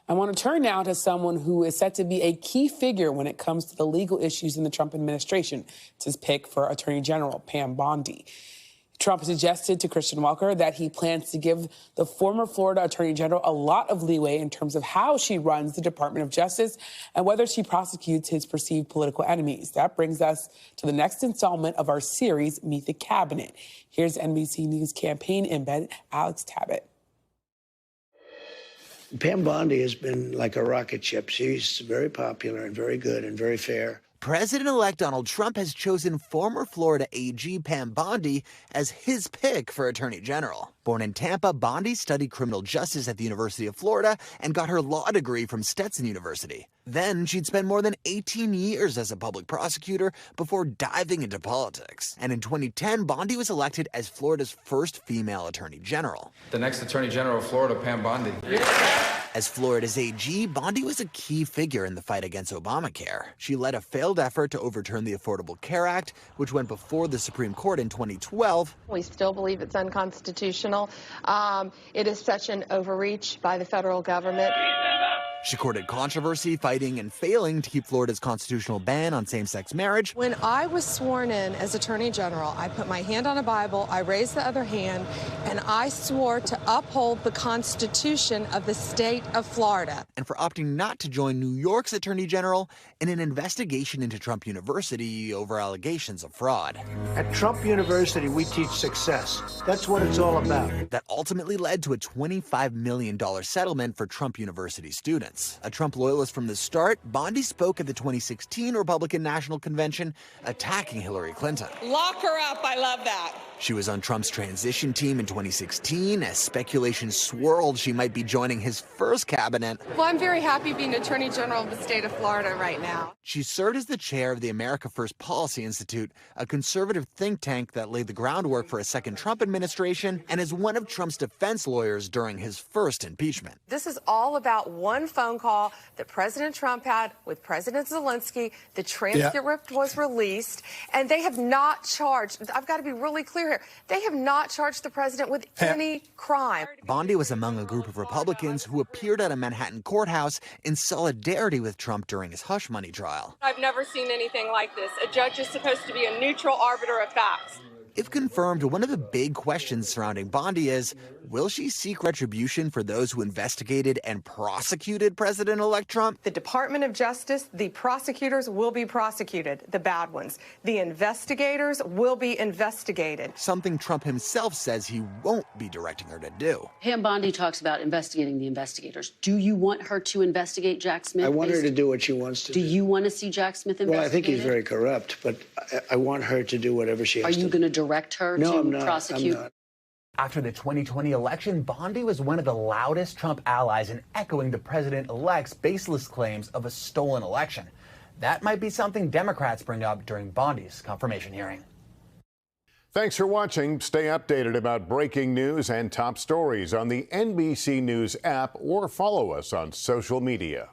I want to turn now to someone who is set to be a key figure when it comes to the legal issues in the Trump administration. It's his pick for Attorney General Pam Bondi. Trump suggested to Christian Walker that he plans to give the former Florida Attorney General a lot of leeway in terms of how she runs the Department of Justice and whether she prosecutes his perceived political enemies. That brings us to the next installment of our series, Meet the Cabinet. Here's NBC News campaign embed, Alex Tabet. Pam Bondi has been like a rocket ship. She's very popular and very good and very fair. President-elect Donald Trump has chosen former Florida AG Pam Bondi as his pick for Attorney General. Born in Tampa, Bondi studied criminal justice at the University of Florida and got her law degree from Stetson University. Then she'd spent more than 18 years as a public prosecutor before diving into politics. And in 2010, Bondi was elected as Florida's first female Attorney General. The next Attorney General of Florida, Pam Bondi. As Florida's AG, Bondi was a key figure in the fight against Obamacare. She led a failed effort to overturn the Affordable Care Act, which went before the Supreme Court in 2012. We still believe it's unconstitutional. It is such an overreach by the federal government. She courted controversy, fighting and failing to keep Florida's constitutional ban on same-sex marriage. When I was sworn in as Attorney General, I put my hand on a Bible, I raised the other hand, and I swore to uphold the Constitution of the state of Florida. And for opting not to join New York's Attorney General in an investigation into Trump University over allegations of fraud. At Trump University, we teach success. That's what it's all about. That ultimately led to a $25 million settlement for Trump University students. A Trump loyalist from the start, Bondi spoke at the 2016 Republican National Convention, attacking Hillary Clinton. Lock her up, I love that. She was on Trump's transition team in 2016 as speculation swirled she might be joining his first cabinet. Well, I'm very happy being Attorney General of the state of Florida right now. She served as the chair of the America First Policy Institute, a conservative think tank that laid the groundwork for a second Trump administration, and is one of Trump's defense lawyers during his first impeachment. This is all about one phone call that President Trump had with President Zelensky. The transcript was released, and they have not charged, I've got to be really clear here, they have not charged the president with any crime. Bondi was among a group of Republicans who appeared at a Manhattan courthouse in solidarity with Trump during his hush money trial. I've never seen anything like this. A judge is supposed to be a neutral arbiter of facts. If confirmed, one of the big questions surrounding Bondi is, will she seek retribution for those who investigated and prosecuted President-elect Trump? The Department of Justice, the prosecutors will be prosecuted, the bad ones. The investigators will be investigated. Something Trump himself says he won't be directing her to do. Pam Bondi talks about investigating the investigators. Do you want her to investigate Jack Smith? I want her to do what she wants to do. Do you want to see Jack Smith investigated? Well, I think he's very corrupt, but I want her to do whatever she has to do. Are you going to direct her to prosecute? I'm not. After the 2020 election, Bondi was one of the loudest Trump allies in echoing the president-elect's baseless claims of a stolen election. That might be something Democrats bring up during Bondi's confirmation hearing. Thanks for watching. Stay updated about breaking news and top stories on the NBC News app or follow us on social media.